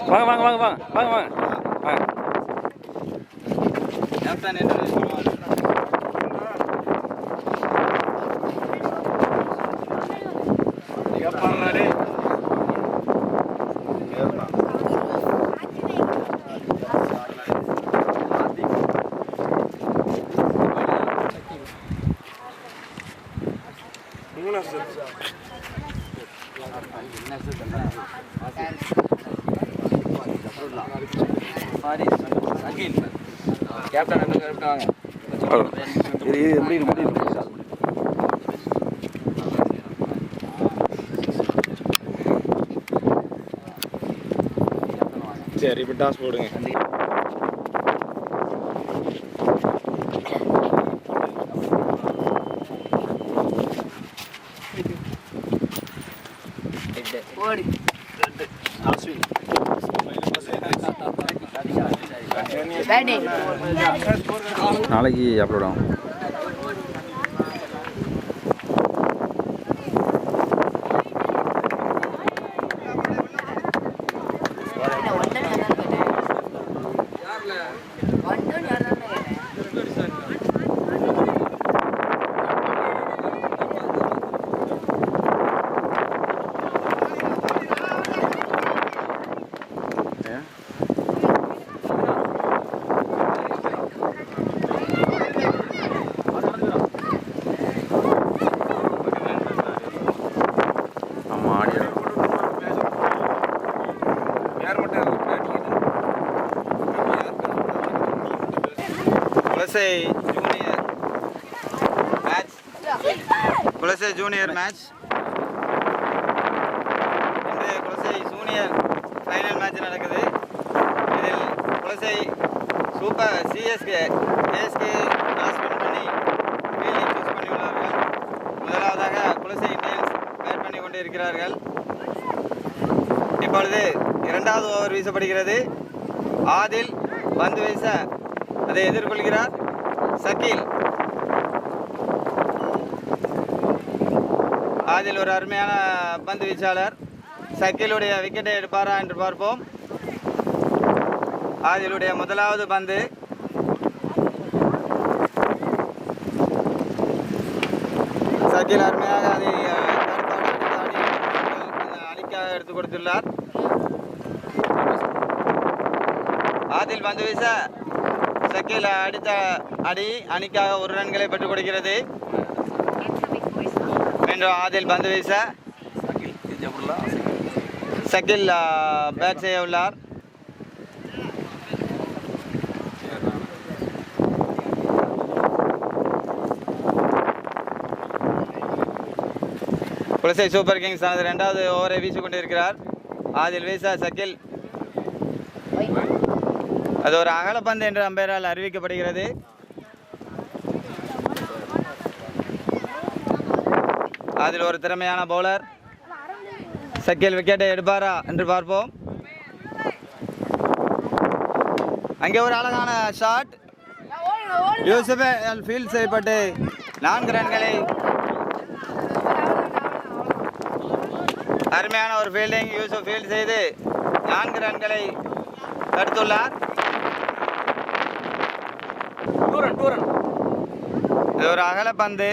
வாங்க வாங்க வாங்க வாங்க வாங்க வாங்க வாங்க. கேப்டன் என்ன கேப்டன் என்ன வாங்க. இது எப்படி முடியும். சரி இப்போ டாஸ் போடுங்க. நாளைக்கு அப்லோட் ஆகும். Kulasai junior match. இன்று குலசை ஜூனியர் ஃபைனல் மேட்ச் நடக்குது. இதில் Kulasai super ASK toss win பண்ணி ஃபீல்டிங் சூஸ் பண்ணியுள்ளார்கள். முதலாவதாக குலசை இந்தியன்ஸ் பேட் பண்ணி கொண்டு இருக்கிறார்கள். இப்பொழுது இரண்டாவது ஓவர் வீசப்படுகிறது. ஆதில் பந்து வீச அதை எதிர்கொள்கிறார் சக்கீல். ஆதில் ஒரு அருமையான பந்து வீச்சாளர். சக்கீலுடைய விக்கெட்டை எடுப்பாரா என்று பார்ப்போம். ஆதிலுடைய முதலாவது பந்து. சக்கீல் அருமையாக அதை அணிக்காக எடுத்துக் கொடுத்துள்ளார். ஆதில் பந்து வீச சக்கீல் அடித்த அடி அணிக்காக 1 ரன்களை பெற்றுக் கொடுக்கிறது. மீண்டும் ஆதில் பந்து வீச சக்கீல் பேட் செய்ய உள்ளார். குலசை சூப்பர் கிங்ஸ் தனது 2வது ஓவரை வீசிக் கொண்டிருக்கிறார். ஆதில் வீச சக்கீல், அது ஒரு அகலப்பந்து என்று அம்பையரால் அறிவிக்கப்படுகிறது. அதில் ஒரு திறமையான பவுலர். சக்கீல் விக்கெட்டை எடுப்பாரா என்று பார்ப்போம். அங்கே ஒரு அழகான ஷாட். யூசுப் ஃபீல்ட் செய்யப்பட்டு 4 ரன்களை, அருமையான ஒரு ஃபீல்டிங். யூசுப் ஃபீல்ட் செய்து 4 ரன்களை தடுத்துள்ளார். இது ஒரு அகலப்பந்து.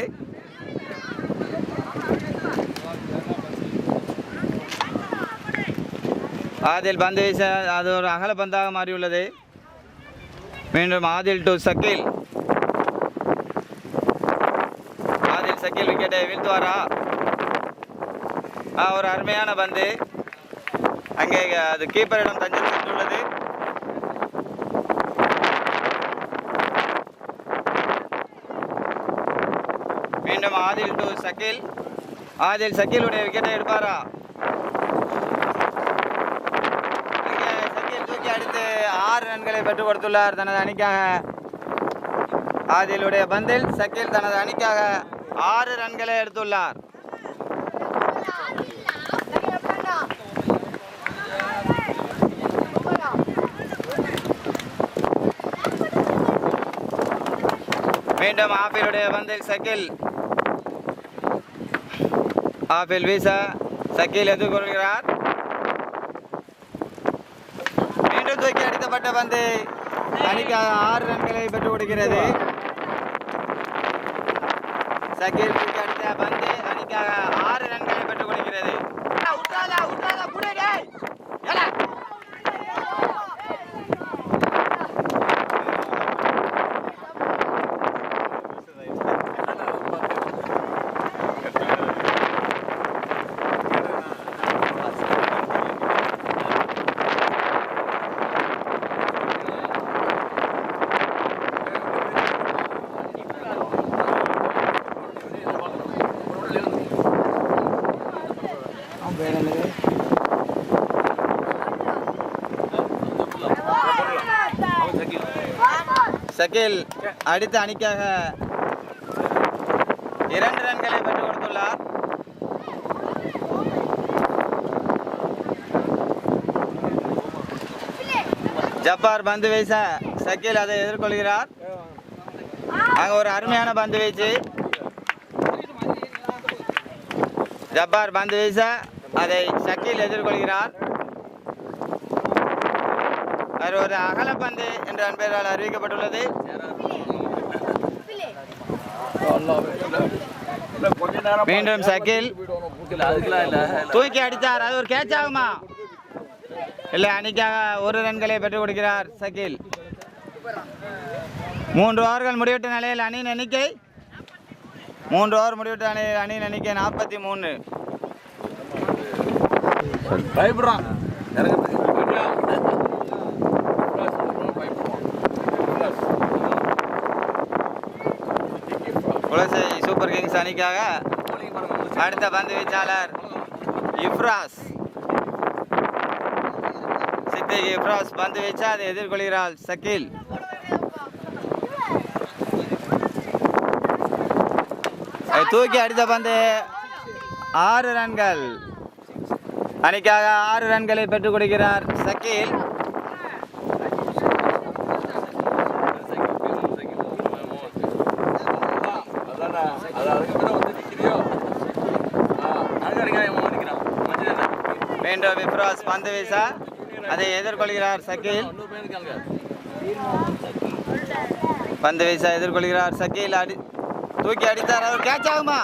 ஆதில் பந்து வீச அது ஒரு அகலப்பந்தாக மாறியுள்ளது. மீண்டும் ஆதில் டு சக்கீல். ஆதில் சக்கீல் விக்கெட்டை வீழ்த்துவாரா? ஒரு அருமையான பந்து. அங்கே அது கீப்பரிடம் தஞ்சம் பெற்றுள்ளது. மீண்டும் ஆதில் டு சக்கீல். ஆதில் சக்கீலுடைய விக்கெட்டை எடுப்பாரா? அங்கே சக்கீல் தூக்கி அடித்து 6 ரன்களை பெற்றுக் கொடுத்துள்ளார் தனது அணிக்காக. ஆதிலுடைய பந்தில் சக்கீல் தனது அணிக்காக 6 ரன்களை எடுத்துள்ளார். மீண்டும் ஆப்பிளுடைய பந்தில் சக்கீல். ஆப்பிள் வீச சக்கீல் எதிர்கொள்கிறார். மீண்டும் தூக்கி அடிக்கப்பட்ட பந்து அணிக்காக 6 ரன்களை பெற்றுக் கொடுக்கிறது. சகீல் தூக்கி அடித்த பந்து அணிக்காக 6 ரன்களை பெற்றுக் கொடுக்கிறது. சகீல் அடித்த அணிக்காக 2 ரன்களை பெற்றுக் கொடுத்துள்ளார். ஜப்பார் பந்து வீச சகீல் அதை எதிர்கொள்கிறார். அங்க ஒரு அருமையான பந்து வீச்சு. ஜப்பார் பந்து வீச அதை சகீல் எதிர்கொள்கிறார். அது ஒரு அகலப்பந்து என்ற அன்பெயரால் அறிவிக்கப்பட்டுள்ளது. மீண்டும் சகீல் தூக்கி அடித்தார். அது ஒரு கேட்ச் ஆகுமா? இல்லை, அணிக்காக 1 ரன்களை பெற்றுக் கொடுக்கிறார் சகீல். 3 ஓவர்கள் முடிவிட்ட நிலையில் அணியின் எண்ணிக்கை 3 ஓவர் முடிவிட்ட அணியின் எண்ணிக்கை 43. குலசை சூப்பர் கிங்ஸ் அணிக்காக அடுத்த பந்து வீச்சாளர் இப்ராஸ். சித்திக் இப்ராஸ் பந்து வீச்சா அதை எதிர்கொள்கிறார் சகீல். தூக்கி அடித்த பந்து 6 ரன்கள் அணிக்காக 6 ரன்களை பெற்றுக் கொடுக்கிறார் சகீல். மீண்டும் இப்ராஸ் பந்து வீச அதை எதிர்கொள்கிறார் சகீல். பந்து வீச எதிர்கொள்கிறார் சகீல். தூக்கி அடித்தார். அவர் கேட்ச் ஆகுமா?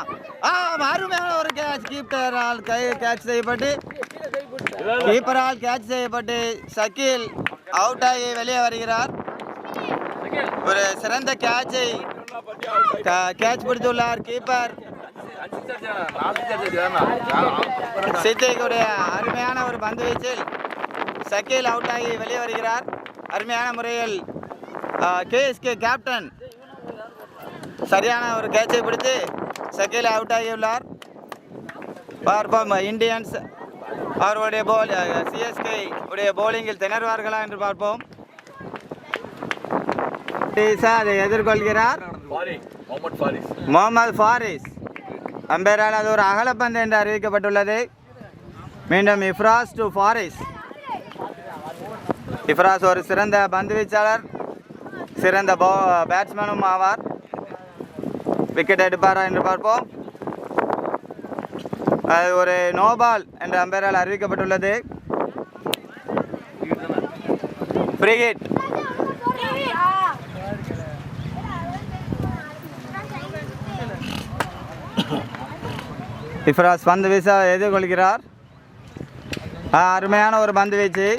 அருமையான ஒரு கேட்ச். கீப்பரால் கேட்ச் செய்யப்பட்டு சகீல் அவுட் ஆகி வெளியே வருகிறார். ஒரு சிறந்த கேட்சை பிடித்துள்ளார் கீப்பர் சித்திக்குடைய அருமையான ஒரு பந்து வீச்சில் சகீல் அவுட் ஆகி வெளியே வருகிறார். அருமையான முறையில் கேஎஸ்கே கேப்டன் சரியான ஒரு கேட்சை பிடித்து சகீல் அவுட் ஆகியுள்ளார். பார்ப்போம், இந்தியன்ஸ் அவர்களுடைய சிஎஸ்கே உடைய போலிங்கில் திணறுவார்களா என்று பார்ப்போம். அதை எதிர்கொள்கிறார் முகமது ஃபாரிஸ். அம்பேரால் அது ஒரு அகலப்பந்து என்று அறிவிக்கப்பட்டுள்ளது. மீண்டும் இப்ராஸ் டு ஃபாரிஸ். இப்ராஸ் ஒரு சிறந்த பந்து வீச்சாளர், சிறந்த பேட்ஸ்மேனும் ஆவார். விக்கெட் எடுப்பாரா என்று பார்ப்போம். அது ஒரு நோபால் என்ற அம்பேரால் அறிவிக்கப்பட்டுள்ளது. Free hit. இப்ராஸ் பந்து வீச எதிர்கொள்கிறார். அருமையான ஒரு பந்து வீச்சு.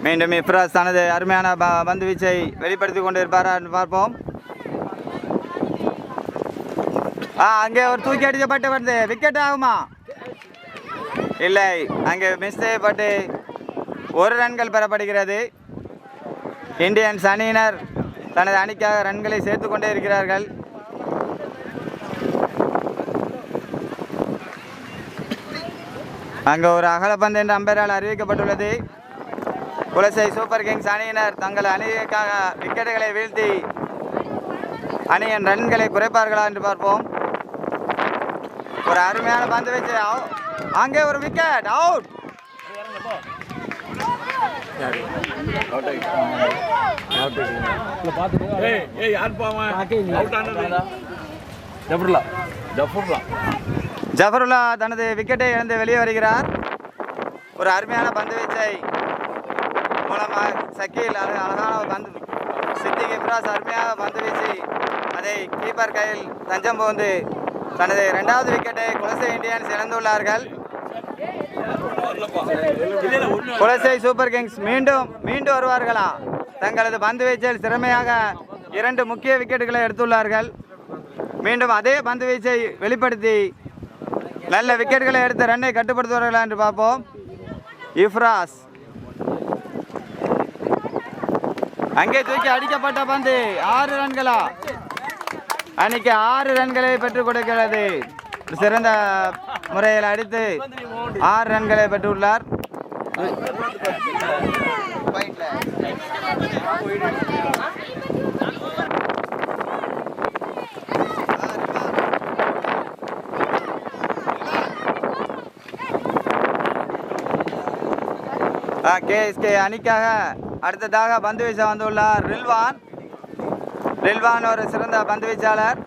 மீண்டும் இப்ராஸ் தனது அருமையான பந்து வீச்சை வெளிப்படுத்தி கொண்டிருப்பாரா என்று பார்ப்போம். அங்கே ஒரு தூக்கி அடிக்கப்பட்டு வந்து விக்கெட் ஆகுமா? இல்லை, அங்கே மிஸ் செய்யப்பட்டு 1 ரன்கள் பெறப்படுகிறது. இந்தியன்ஸ் அணியினர் தனது அணிக்காக ரன்களை சேர்த்து கொண்டே இருக்கிறார்கள். அங்கே ஒரு அகலப்பந்து என்று அம்பேரால் அறிவிக்கப்பட்டுள்ளது. குலசை சூப்பர் கிங்ஸ் அணியினர் தங்கள் அணிக்காக விக்கெட்டுகளை வீழ்த்தி அணியின் ரன்களை குறைப்பார்களா என்று பார்ப்போம். ஒரு அருமையான பந்து வச்சு அங்கே ஒரு விக்கெட் அவுட். ஜஃபருல்லா தனது விக்கெட்டை இழந்து வெளியே வருகிறார். ஒரு அருமையான பந்து வீச்சை மூலமாக சக்கீல் அழகான பந்து சித்திக் இப்ராஸ் அருமையாக பந்து வீசி அதை கீப்பர் கையில் தஞ்சம் புகுந்து தனது 2வது விக்கெட்டை குலசை இந்தியன்ஸ் இழந்துள்ளார்கள். குலசை சூப்பர் கிங்ஸ் மீண்டும் வருவார்களா? தங்களது பந்து வீச்சில் திறமையாக 2 முக்கிய விக்கெட்டுகளை எடுத்துள்ளார்கள். மீண்டும் அதே பந்து வீச்சை வெளிப்படுத்தி நல்ல விக்கெட்டுகளை எடுத்து ரன்னை கட்டுப்படுத்துவார்களா என்று பார்ப்போம். இப்ராஸ் அங்கே தூக்கி அடிக்கப்பட்ட பந்து 6 ரன்களா? அன்னைக்கு 6 ரன்களை பெற்றுக் கொடுக்கிறது. சிறந்த முறையில் அடித்து 6 ரன்களை பெற்றுள்ளார். கேஎஸ்கே அணிக்காக அடுத்ததாக பந்து வீச வந்துள்ளார் ரில்வான் ஒரு சிறந்த பந்து வீச்சாளர்.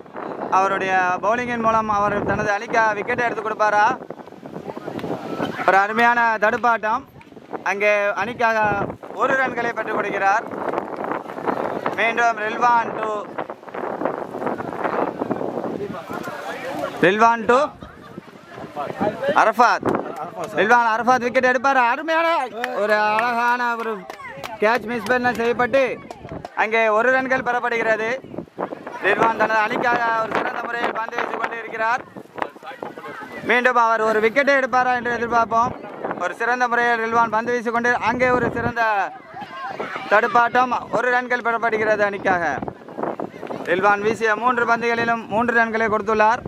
அவருடைய பவுலிங்கின் மூலம் அவர் தனது அணிக்காக விக்கெட்டை எடுத்து கொடுப்பாரா? ஒரு அருமையான தடுப்பாட்டம். அங்கே அணிக்காக 1 ரன்களை பெற்றுக் கொடுக்கிறார். மீண்டும் ரில்வான் டு அரஃபாத் விக்கெட் எடுப்பார். அருமையான ஒரு அழகான ஒரு கேட்ச் மிஸ் பண்ண செய்யப்பட்டு அங்கே 1 ரன்கள் பெறப்படுகிறது. ரில்வான் தனது அணிக்காக ஒரு சிறந்த முறையில் பந்து வீசிக் கொண்டு இருக்கிறார். மீண்டும் அவர் ஒரு விக்கெட்டை எடுப்பாரா என்று எதிர்பார்ப்போம். ஒரு சிறந்த முறையில் ரில்வான் பந்து வீசிக்கொண்டு அங்கே ஒரு சிறந்த தடுப்பாட்டம். 1 ரன்கள் பெறப்படுகிறது அணிக்காக. ரில்வான் வீசிய 3 பந்துகளிலும் 3 ரன்களை கொடுத்துள்ளார்.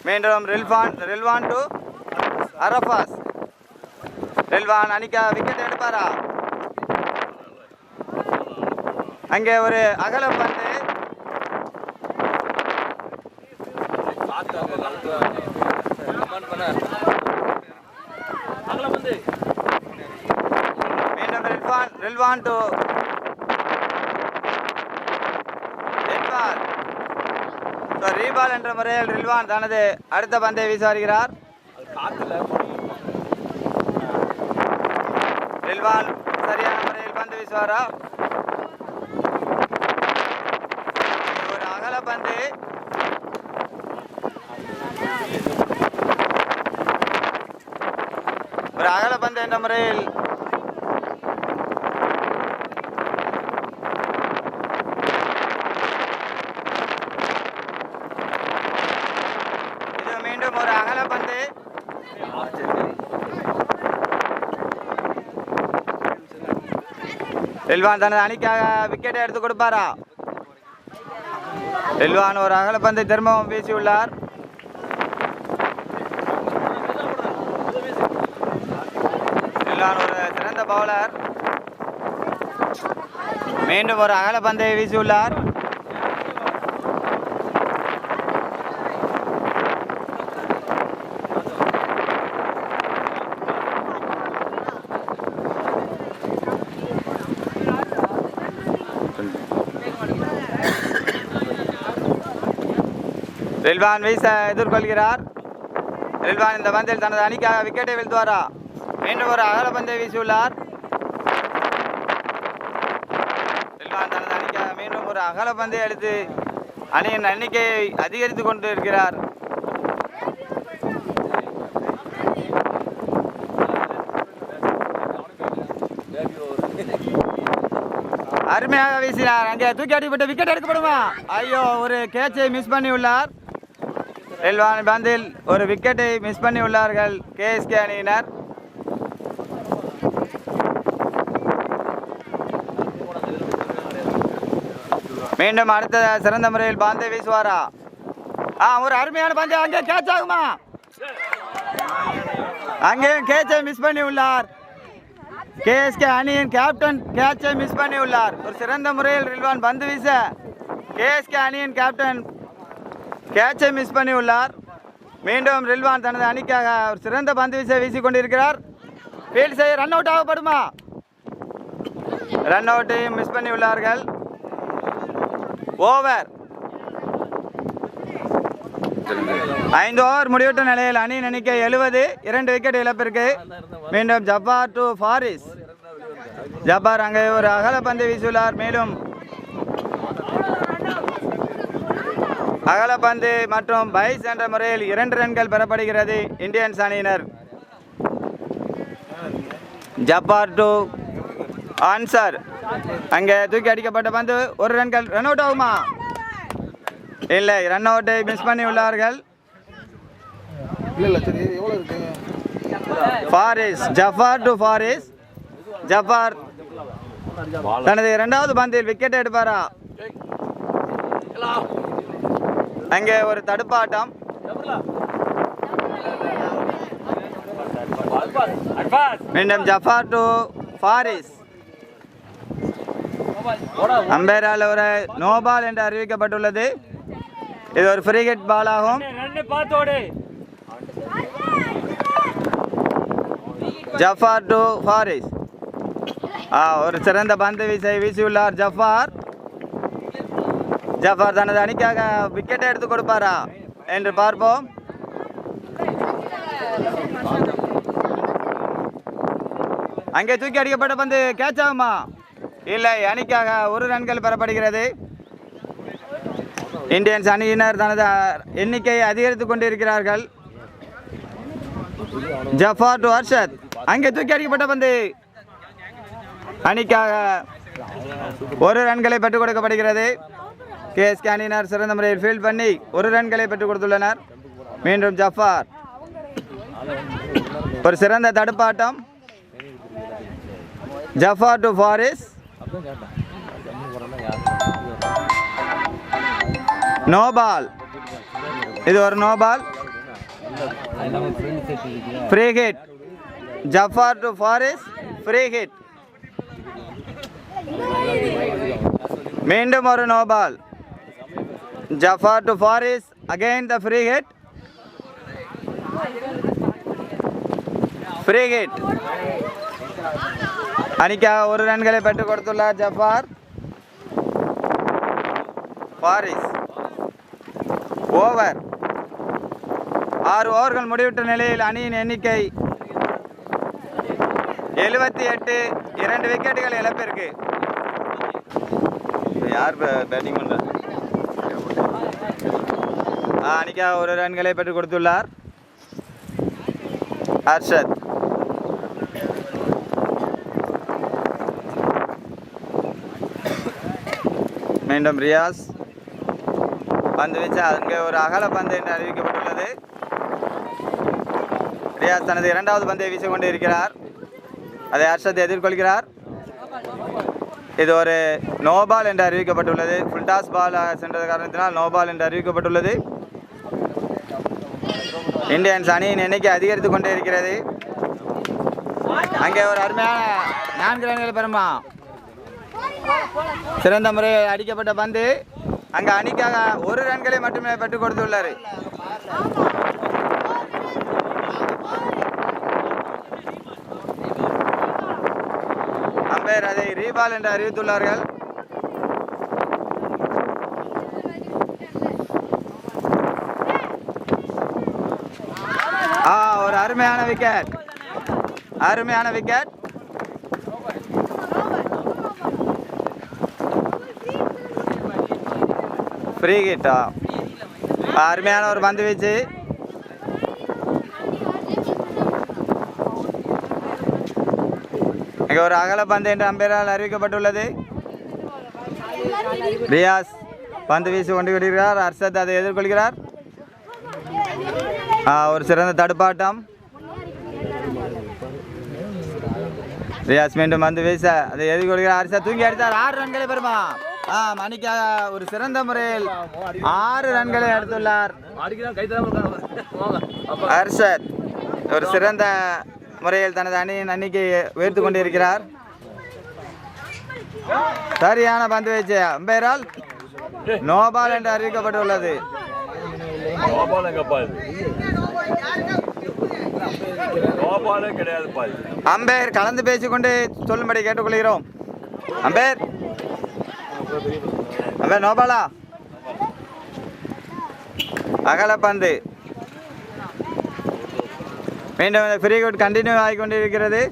மீண்டும் ரில்வான் டு அரஃபாஸ். ரில்வான் அணிக்காக விக்கெட் எடுப்பாரா? அங்கே ஒரு அகல பந்து. மீண்டும் ரில்வான் டு ரீபால் என்ற முறையில் ரில்வான் தனது அடுத்த பந்தை வீச வருகிறார். ரில்வான் சரியான முறையில் பந்து வீசுவாரா? ஒரு அகல பந்து. ஒரு அகல பந்து என்ற முறையில் இது மீண்டும் ஒரு அகல பந்து. ரில்வான் தனது அணிக்காக விக்கெட்டை எடுத்து கொடுப்பாரா? ரில்வான் ஒரு அகல பந்தை திரும்பவும் வீசியுள்ளார். ரில்வான் ஒரு சிறந்த பவுலர். மீண்டும் ஒரு அகல பந்தை வீசியுள்ளார். ரில்வான் வீச எதிர்கொள்கிறார். ரில்வான் இந்த பந்தில் தனது அணிக்காக விக்கெட்டை வீழ்த்துவாரா? மீண்டும் ஒரு அகல பந்தை வீசியுள்ளார். ரில்வான் தனது அணிக்காக மீண்டும் ஒரு அகல பந்தை எடுத்து அணியின் எண்ணிக்கையை அதிகரித்துக் கொண்டு இருக்கிறார். அருமையாக வீசினார். அங்கே தூக்கி அடிப்பட்ட விக்கெட் எடுக்கப்படுமா? ஐயோ, ஒரு கேட்சை மிஸ் பண்ணி உள்ளார். ரில்வான் பந்தில் ஒரு விக்கெட்டை மிஸ் பண்ணி உள்ளார்கள் கேஎஸ்கே அணியினர். மீண்டும் அடுத்த சிறந்த முறையில் பந்தை வீசுவாரா? ஒரு அருமையான பந்து. அங்கே கேட்ச் ஆகுமா? அங்கேயும் கேட்சை மிஸ் பண்ணி உள்ளார். கேஎஸ்கே அணியின் கேப்டன் கேட்சை மிஸ் பண்ணி உள்ளார். ஒரு சிறந்த முறையில் ரில்வான் பந்து வீச கேஎஸ்கே அணியின் கேப்டன் கேட்சை மிஸ் பண்ணி உள்ளார். மீண்டும் ரில்வான் தனது அணிக்காக ஒரு சிறந்த பந்து வீச வீசிக் கொண்டிருக்கிறார். ஃபீல்ட் செய்ய ரன் அவுட் ஆகப்படுமா? ரன் அவுட்டையும் மிஸ் பண்ணி உள்ளார்கள். ஓவர். 5 ஓவர் முடிவுற்ற நிலையில் அணியின் எண்ணிக்கை 70, 2 விக்கெட் இழப்பிற்கு. மீண்டும் ஜப்பார் டு ஃபாரிஸ். ஜப்பார் அங்கே ஒரு அகல பந்து வீசியுள்ளார். மேலும் அகல பந்து மற்றும் பைஸ் என்ற முறையில் 2 ரன்கள் பெறப்படுகிறது இந்தியன்ஸ் அணியினர். Jabbar to answer. அங்கே தூக்கி அடிக்கப்பட்ட பந்து 1 ரன்கள். ரன் அவுட் ஆகுமா? இல்லை, ரன் அவுட்டை மிஸ் பண்ணி உள்ளார்கள். ஃபாரிஸ், ஜஃபார் டு ஃபாரிஸ். ஜஃபார் தனது 2வது பந்தில் விக்கெட் எடுப்பாரா? அங்கே ஒரு தடுப்பாட்டம். மீண்டும் ஜஃபார் டு ஃபாரிஸ். அம்பையரால் ஒரு நோ பால் என்று அறிவிக்கப்பட்டுள்ளது. இது ஒரு ஃப்ரீ ஹிட் பால் ஆகும். ஜஃபார் டு ஃபாரிஸ். ஒரு சிறந்த பந்து வீசியுள்ளார் ஜஃபார். ஜஃபார் தனது அணிக்காக விக்கெட்டை எடுத்து கொடுப்பாரா என்று பார்ப்போம். அங்கே தூக்கி அடிக்கப்பட்ட பந்து கேட்ச் ஆகுமா? இல்லை, அணிக்காக 1 ரன்கள் பெறப்படுகிறது. இந்தியன்ஸ் அணியினர் தனது எண்ணிக்கையை அதிகரித்துக் கொண்டிருக்கிறார்கள். ஜஃபார் டு அர்ஷத். அங்கே தூக்கி அடிக்கப்பட்ட பந்து அணிக்காக 1 ரன்களை பெற்றுக் கொடுக்கப்படுகிறது. கேஎஸ்கே அணியினர் சிறந்த முறையில் ஃபீல்ட் பண்ணி 1 ரன்களை பெற்றுக் கொடுத்துள்ளனர். மீண்டும் ஜஃபார். ஒரு சிறந்த தடுப்பாட்டம். Jafar to Faris. No ball. இது ஒரு no ball. Free hit. Jafar to Faris. Free hit. மீண்டும் ஒரு no ball. Jafar to Faris. Again the free hit. Free hit. அணிக்காக 1 ரன்களை பெற்றுக் கொடுத்துள்ளார் ஜஃபார். ஃபாரிஸ். ஓவர். 6 ஓவர்கள் முடிவிட்ட நிலையில் அணியின் எண்ணிக்கை 78, 2 விக்கெட்டுகள் இழப்பிற்கு. யார் பேட்டிங் பண்ற? அணிக்காக 1 ரன்களை பெற்றுக் கொடுத்துள்ளார் அர்ஷத். மீண்டும் ரியாஸ். பந்து வீச்சு அங்கே ஒரு அகல பந்து என்று அறிவிக்கப்பட்டுள்ளது. ரியாஸ் தனது 2வது பந்தை வீசிக்கொண்டு இருக்கிறார். அதை அர்ஷத் எதிர்கொள்கிறார். இது ஒரு நோ பால் என்று அறிவிக்கப்பட்டுள்ளது. ஃபுல் டாஸ் பால் சென்றது காரணத்தினால் நோ பால் என்று அறிவிக்கப்பட்டுள்ளது. இந்தியன்ஸ் அணியின் எண்ணிக்கை அதிகரித்து கொண்டே இருக்கிறது. அங்கே ஒரு அருமையான 4 ரன்கள் பெறுமா? சிறந்த முறையில் அடிக்கப்பட்ட பந்து அங்கே அணிக்காக 1 ரன்களை மட்டுமே பெற்றுக் கொடுத்துள்ளார். அம்பையர் அதை ரீபால் என்று அறிவித்துள்ளார்கள். ஒரு அருமையான விக்கெட். அருமையான விக்கெட். ஃப்ரீ ஹிட்டா? அருமையான ஒரு பந்து வீச்சு. இங்கே ஒரு அகல பந்து என்று அம்பையரால் அறிவிக்கப்பட்டுள்ளது. ரியாஸ் பந்து வீசி கொண்டு விடுகிறார். அர்ஷத் அதை எதிர்கொள்கிறார். ஒரு சிறந்த தடுப்பாட்டம். ரியாஸ் மீண்டும் பந்து வீச அதை எதிர்கொள்கிறார். அர்ஷத் தூங்கி அடித்தார். 6 ரன்களை பெறுமா? அணிக்காக ஒரு சிறந்த முறையில் 6 ரன்களை எடுத்துள்ளார் அர்ஷத். ஒரு சிறந்த முறையில் தனது அணியின் எண்ணிக்கையை உயர்த்து கொண்டிருக்கிறார். சரியான பந்து வீச்சு. அம்பையரால் நோ பால் என்று அறிவிக்கப்பட்டுள்ளது. அம்பையர் கலந்து பேசிக்கொண்டு சொல்லும்படி கேட்டுக்கொள்கிறோம். அம்பையர் அப்ப நோபாலா அகலப்பந்து மீண்டும் ஃப்ரீ ஹிட் கண்டினியூ ஆகிக்கொண்டிருக்கிறது.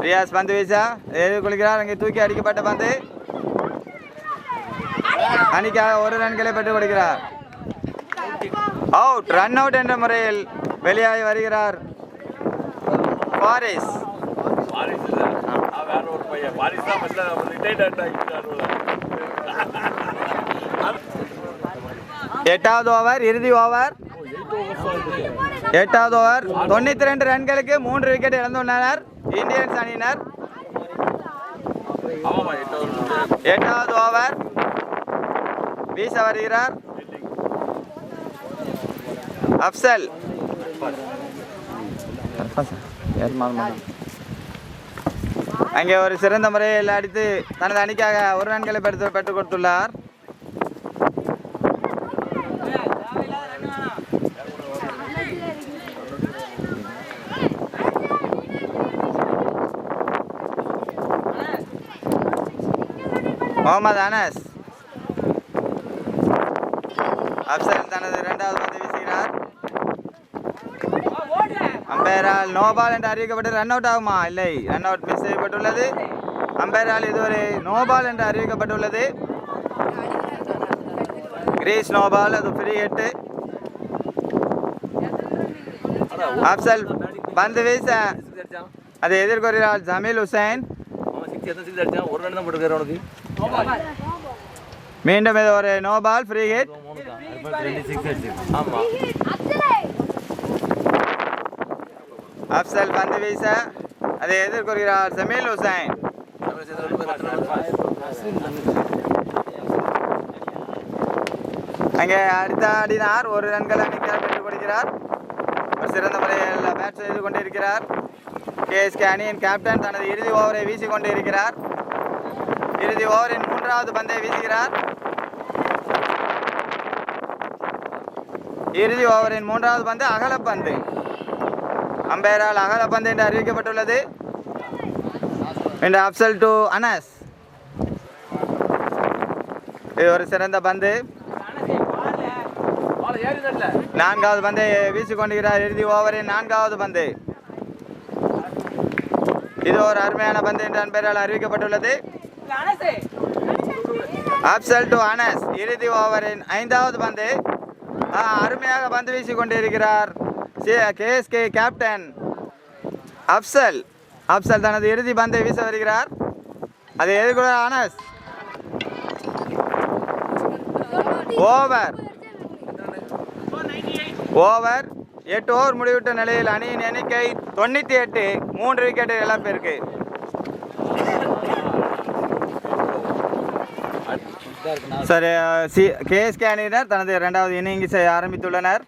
ரியாஸ் பந்து வீசா எதிர்கொள்கிறார். அங்கே தூக்கி அடிக்கப்பட்ட பந்து அணிக்காக ஒரு ரன்களை பெற்றுக் கொடுக்கிறார். அவுட், ரன் அவுட் என்ற முறையில் வெளியாகி வருகிறார் பாரிஸ். எட்டாவது ஓவர், இறுதி ஓவர். எட்டாவது ஓவர் 92 ரன்களுக்கு 3 விக்கெட் இழந்துள்ளனர் இந்தியன்ஸ் அணியினர். எட்டாவது ஓவர் வீச வருகிறார் அப்சல். அங்கே ஒரு சிறந்த முறையில் அடித்து தனது அணிக்காக ஒரு ரன்களை பெற்றுக் கொடுத்துள்ளார். முகமது அனஸ். அப்சல் தனது இரண்டாவது பந்து வீசுகிறார். அம்பையரால் நோபால் என்று அறிவிக்கப்பட்டு ரன் அவுட் ஆகுமா? இல்லை, ரன் அவுட் மிஸ் செய்யப்பட்டுள்ளது. அம்பையரால் இதுவரை நோபால் என்று அறிவிக்கப்பட்டுள்ளது. கிரீஸ் நோபால், அது ஃப்ரீ ஹிட். அப்சல் பந்து வீச அதை எதிர்கொள்கிறார் ஜமீல் ஹுசைன். மீண்டும் இது ஒரு நோபால், ஃப்ரீ ஹிட். அப்சல் பந்து வீச அதை எதிர்கொள்கிறார் ஜமீல் ஹுசைன். அங்கே அடுத்த ஆடினார், ஒரு ரன்கள் அணிக்காக பெற்றுக் கொடுக்கிறார். ஒரு சிறந்த முறையில் பேட் செய்து கொண்டிருக்கிறார். கேஎஸ்கே அணியின் கேப்டன் தனது இறுதி ஓவரை வீசிக் கொண்டிருக்கிறார். இறுதி ஓவரின் 3வது பந்தை வீசுகிறார். இறுதி ஓவரின் 3வது பந்து அகலப்பந்து. அம்பையரால் அகலப்பந்து என்று அறிவிக்கப்பட்டுள்ளது. இன்று அப்சல் டு அனஸ். இது ஒரு சிறந்த பந்து. 4வது பந்தை வீசிக்கொண்டிருக்கிறார். இறுதி ஓவரின் 4வது பந்து. இது ஒரு அருமையான பந்து என்று அம்பையரால் அறிவிக்கப்பட்டுள்ளது. அப்சல் டு அனஸ். இறுதி ஓவரின் 5வது பந்து. அருமையாக பந்து வீசிக் கொண்டிருக்கிறார் கேஎஸ்கே கேப்டன் அப்சல். அப்சல் தனது இறுதி பந்தை வீச வருகிறார். அதை எதிர்கொள்ள அனஸ். ஓவர் 8 ஓவர் முடிவிட்ட நிலையில் அணியின் எண்ணிக்கை 98, 3 விக்கெட் இழப்பிற்கு. சரி, கேஎஸ்கே அணியினர் தனது 2வது இன்னிங்ஸை ஆரம்பித்துள்ளனர்.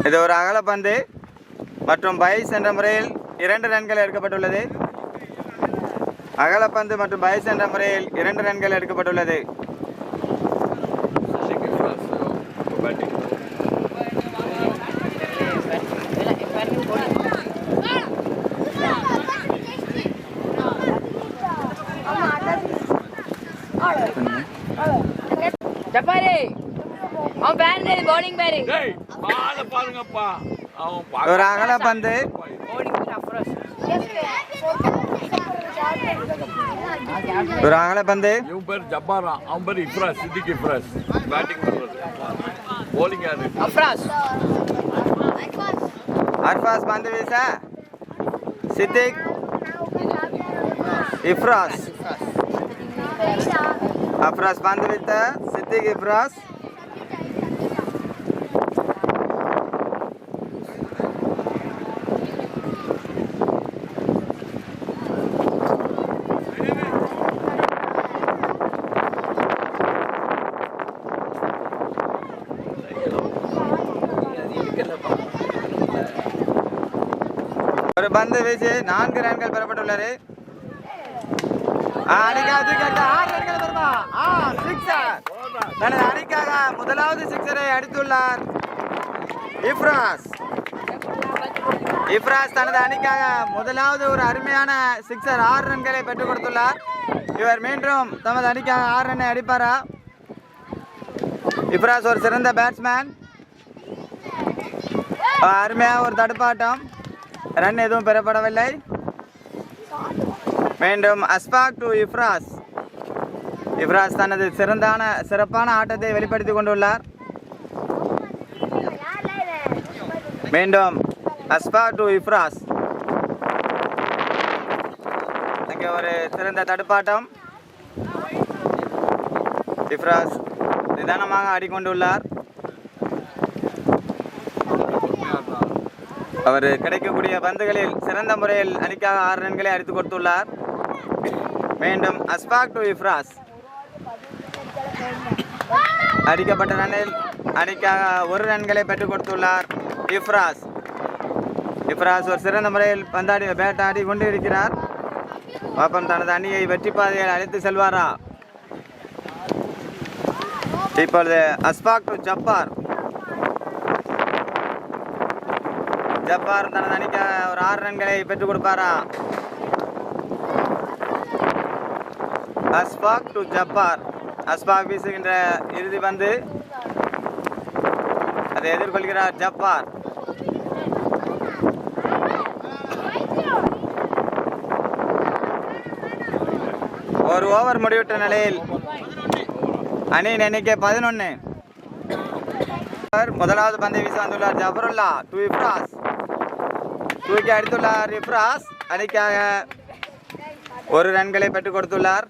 இது ஒரு அகலப்பந்து மற்றும் பைஸ் என்ற முறையில் 2 ரன்கள் எடுக்கப்பட்டுள்ளது. அகலப்பந்து மற்றும் பைஸ் என்ற முறையில் 2 ரன்கள் எடுக்கப்பட்டுள்ளது. ஒரு அகலப்பந்து. ஒரு அகலப்பந்து. அர்ஃபாஸ் பந்து வீச சித்திக் இஃப்ராஸ். அப்ராஸ் பந்து வீச சித்திக் இஃப்ராஸ். ஒரு பந்து வீசி 4 ரன்கள் பெறப்பட்டுள்ளது. தனது அணிக்காக முதலாவது சிக்ஸரை அடித்துள்ளார் இஃப்ராஸ். இப்ராஸ் தனது அணிக்காக முதலாவது ஒரு அருமையான சிக்ஸர் 6 ரன்களை பெற்றுக் கொடுத்துள்ளார். இவர் மீண்டும் தமது அணிக்காக 6 ரன்னை அடிப்பாரா? இப்ராஸ் ஒரு சிறந்த பேட்ஸ்மேன். அருமையாக ஒரு தடுப்பாட்டம், ரன் எதுவும் பெறப்படவில்லை. மீண்டும் அஸ்பாக் டு இப்ராஸ். இப்ராஸ் தனது சிறப்பான ஆட்டத்தை வெளிப்படுத்தி கொண்டுள்ளார். மீண்டும் அஸ்பாக் டு இப்ராஸ். அங்கே ஒரு சிறந்த தடுப்பாட்டம். இப்ராஸ் நிதானமாக ஆடிக்கொண்டுள்ளார். அவர் கிடைக்கக்கூடிய பந்துகளில் சிறந்த முறையில் அணிக்காக 6 ரன்களை அடித்துக் கொடுத்துள்ளார். மீண்டும் அஸ்பாக் டு இப்ராஸ். அடிக்கப்பட்ட ரன்னில் அணிக்காக 1 ரன்களை பெற்றுக் கொடுத்துள்ளார் இப்ராஸ். இப்ராஸ் ஒரு சிறந்த முறையில் பேட்டாடி கொண்டு இருக்கிறார். பாப்பம் தனது அணியை வெற்றி பாதையில் அழைத்து செல்வாரா? இப்பொழுது அஸ்பாக் டு ஜப்பார். ஜப்பார் தனது அணிக்காக ஒரு 6 ரன்களை பெற்றுக் கொடுப்பாரா? அஸ்பாக் டு ஜப்பார். அஸ்பாக் வீசுகின்ற இறுதி பந்து, அதை எதிர்கொள்கிறார் ஜப்பார். ஒரு ஓவர் முடிவுற்ற நிலையில் அணியின் எண்ணிக்கை 11. முதலாவது பந்தை வீச வந்துள்ளார் ஜஃபருல்லா டு இப்ராஸ். தூக்கி அடித்துள்ளார் இப்ராஸ். அணிக்காக 1 ரன்களை பெற்றுக் கொடுத்துள்ளார்.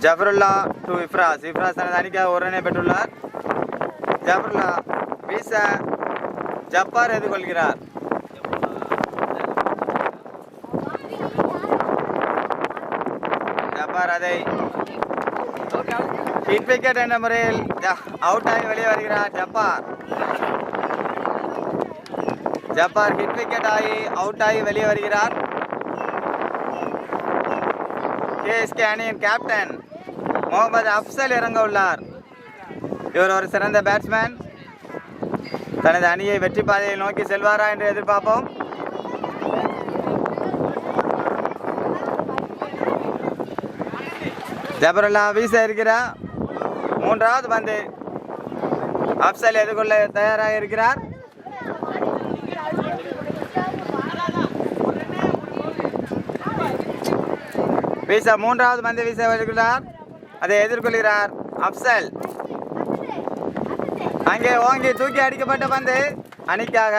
ஜஃபருல்லா டு இப்ராஸ். இப்ராஸ் தனது அணிக்காக 1 ரன்னை பெற்றுள்ளார். ஜஃபருல்லா வீச ஜப்பார் எதிர்கொள்கிறார். ஜப்பார் அதை ஹிட் விக்கெட் என்ற முறையில் அவுட் ஆகி வெளியே வருகிறார் ஜப்பார். ஜப்பார் ஹிட் விக்கெட் ஆகி அவுட் ஆகி வெளியே வருகிறார். கேஎஸ்கே அணியின் கேப்டன் முகமது அப்சல் இறங்க உள்ளார். இவர் ஒரு சிறந்த பேட்ஸ்மேன். தனது அணியை வெற்றி பாதையை நோக்கி செல்வாரா என்று எதிர்பார்ப்போம். ஜபருல்லா வீச இருக்கிறார். 3வது பந்து. அப்சல் எதிர்கொள்ள தயாராக இருக்கிறார். வீச 3வது பந்து வீச வருகிறார். அதை எதிர்கொள்கிறார் அப்சல். அங்கே ஓங்கி தூக்கி அடிக்கப்பட்ட பந்து. அணிக்காக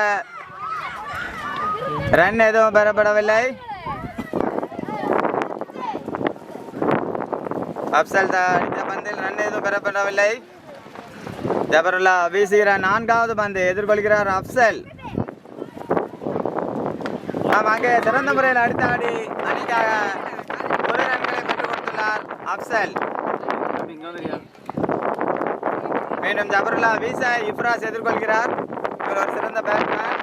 ரன் எதுவும் பெறப்படவில்லை. அப்சல் அடித்த பந்தில் ரன் எதுவும் பெறப்படவில்லை. ஜபருல்லா வீசுகிறார். 4வது பந்து எதிர்கொள்கிறார் அப்சல். அங்கே சிறந்த முறையில் அடித்தாடி அணிக்காக 1 ரன்களை பெற்றுக் கொடுத்துள்ளார் அப்சல். மீண்டும் ஜபருல்லா வீச இப்ராஸ் எதிர்கொள்கிறார். இவர் ஒரு சிறந்த பேட்ஸ்மேன்.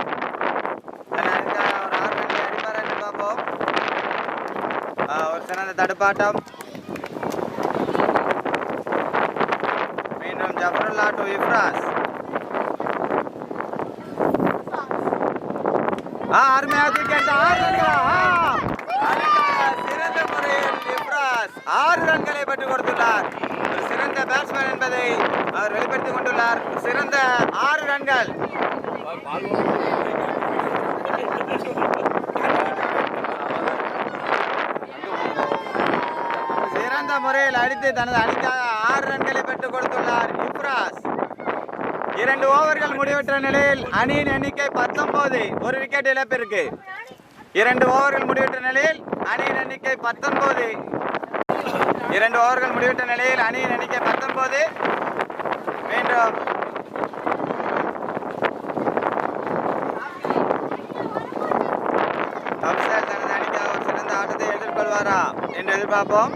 ஒரு 6 ரன்களை அடிப்பார் என்று பார்ப்போம். ஒரு சிறந்த தடுப்பாட்டம். மீண்டும் ஜபருல்லா டு இப்ராஸ். அருமையாக விக்கெட். 6 ரன்களா? சிறந்த முறையில் இப்ராஸ் 6 ரன்களை பெற்றுக் கொடுத்துள்ளார். ஒரு சிறந்த பேட்ஸ்மேன் என்பதை அவர் வெளிப்படுத்திக் கொண்டுள்ளார். சிறந்த 6 ரன்கள். சிறந்த முறையில் அடித்து தனது அணிக்காக 6 ரன்களை பெற்றுக் கொடுத்துள்ளார் இப்ராஸ். 2 ஓவர்கள் முடிவற்ற நிலையில் அணியின் எண்ணிக்கை 19. 1 விக்கெட் இழப்பிற்கு 2 ஓவர்கள் முடிவற்ற நிலையில் அணியின் எண்ணிக்கை 19. 2 ஓவர்கள் முடிவிட்ட நிலையில் அணியின் எண்ணிக்கை 19. மீண்டும் அப்சல் தனது அணிக்காக ஒரு சிறந்த ஆட்டத்தை எதிர்கொள்வாரா என்று எதிர்பார்ப்போம்.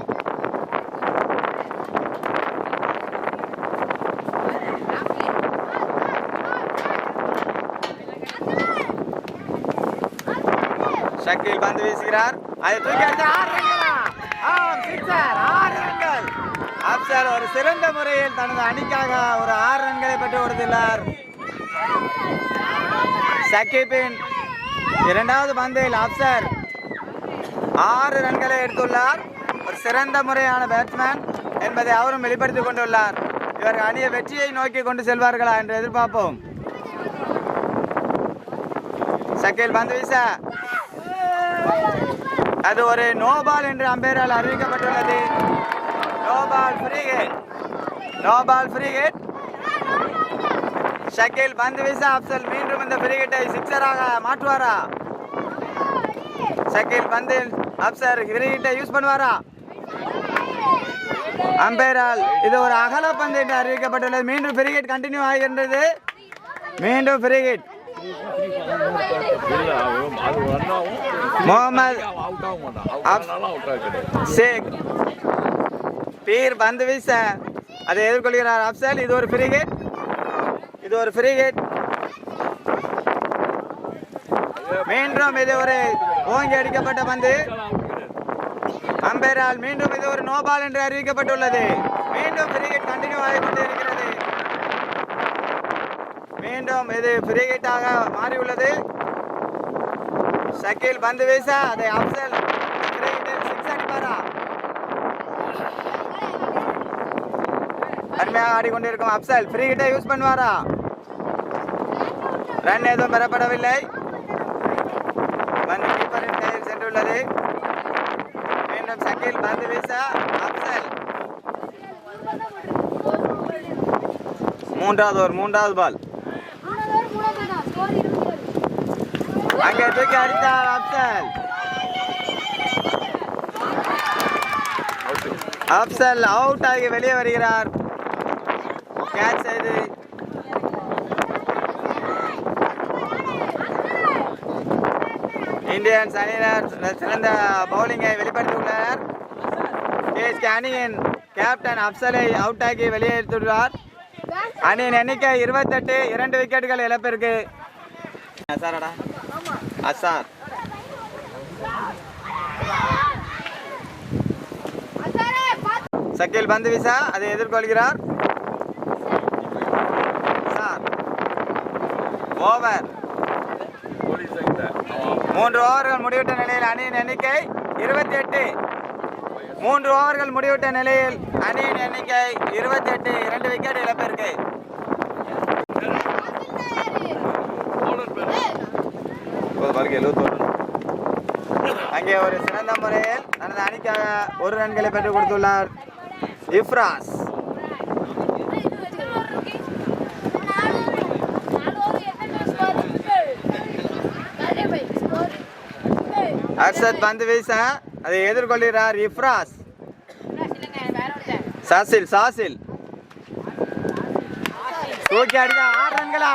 ஷக்கீல் பந்து வீசுகிறார். அதை தூக்கி அடித்து 6 ரன்களா? சிக்ஸர். 6 ரன்கள். அப்சல் ஒரு சிறந்த முறையில் தனது அணிக்காக ஒரு 6 ரன்களை பெற்றுக் கொடுத்துள்ளார். சகிப்பின் இரண்டாவது பந்தில் அப்சர் 6 ரன்களை எடுத்துள்ளார். ஒரு சிறந்த முறையான பேட்ஸ்மேன் என்பதை அவரும் வெளிப்படுத்திக் கொண்டுள்ளார். இவர் அணிய வெற்றியை நோக்கி கொண்டு செல்வார்களா என்று எதிர்பார்ப்போம். சகில் பந்து வீச அது ஒரு நோ பால் என்று அம்பையரால் அறிவிக்கப்பட்டுள்ளது. No ball free hit. Shakil பந்து வீச அப்சல் மீண்டும் இந்த ஃப்ரீ ஹிட்டை சிக்ஸராக மாற்றுவாரா? ஷகில் பந்தில் அப்சர் ஃப்ரீ ஹிட்டை யூஸ் பண்ணுவாரா? அம்பையரால் இது ஒரு அகல பந்து என்று அறிவிக்கப்பட்டுள்ளது. மீண்டும் ஃப்ரீ ஹிட் கண்டினியூ ஆகின்றது. மீண்டும் ஃப்ரீ ஹிட். முகமது ஷேக் பீர் பந்து வீச அதை எதிர்கொள்கிறார் அப்சல். இது ஒரு ஃப்ரீ ஹிட். மீண்டும் இது ஒரு ஓங்கி அடிக்கப்பட்ட பந்து. அம்பையரால் மீண்டும் இது ஒரு நோபால் என்று அறிவிக்கப்பட்டுள்ளது. மீண்டும் ஃப்ரீ ஹிட் கண்டினியூ ஆகிக் கொண்டே இருக்கிறது. மீண்டும் இது ஃப்ரீ ஹிட்டாக மாறியுள்ளது. ஷகில் பந்து வீச அதை அப்சல் ஃப்ரீ ஹிட்டில் 6 அடிப்பாரா? அருமையாக ஆடிக்கொண்டிருக்கும் அப்சல் ஃப்ரீ ஹிட்டை யூஸ் பண்ணுவாரா? ரன் எதுவும் பெறப்படவில்லை. பந்து கீப்பரின் கையில் சென்றுள்ளது. மீண்டும் ஷகில் பந்து வீச அப்சல் மூன்றாவது பால். அங்கே தூக்கி அடித்தார் அப்சல் அவுட் ஆகி வெளியே வருகிறார். கேட்ச் செய்து இந்தியன்ஸ் அணியினர் சிறந்த பவுலிங்கை வெளிப்படுத்தியுள்ளனர். அணியின் கேப்டன் அப்சலை அவுட் ஆகி வெளியேற்றுள்ளார். அணியின் எண்ணிக்கை 28, 2 விக்கெட்டுகள் இழப்பிற்கு. அசார் ஷகில் பந்து வீச அதை எதிர்கொள்கிறார். ஓவர் 3 ஓவர்கள் முடிவிட்ட நிலையில் அணியின் எண்ணிக்கை 28. 3 ஓவர்கள் முடிவிட்ட நிலையில் அணியின் எண்ணிக்கை 28, 2 விக்கெட் இழப்பிற்கு. அங்கே ஒரு சிறந்த முறையில் தனது அணிக்காக 1 ரன்களை பெற்றுக் கொடுத்துள்ளார் இஃப்ராஸ். அர்ஷத் பந்து வீச அதை எதிர்கொள்கிறார் இஃப்ராஸ். சாசில் தூக்கி அடிக்க 6 ரன்களா?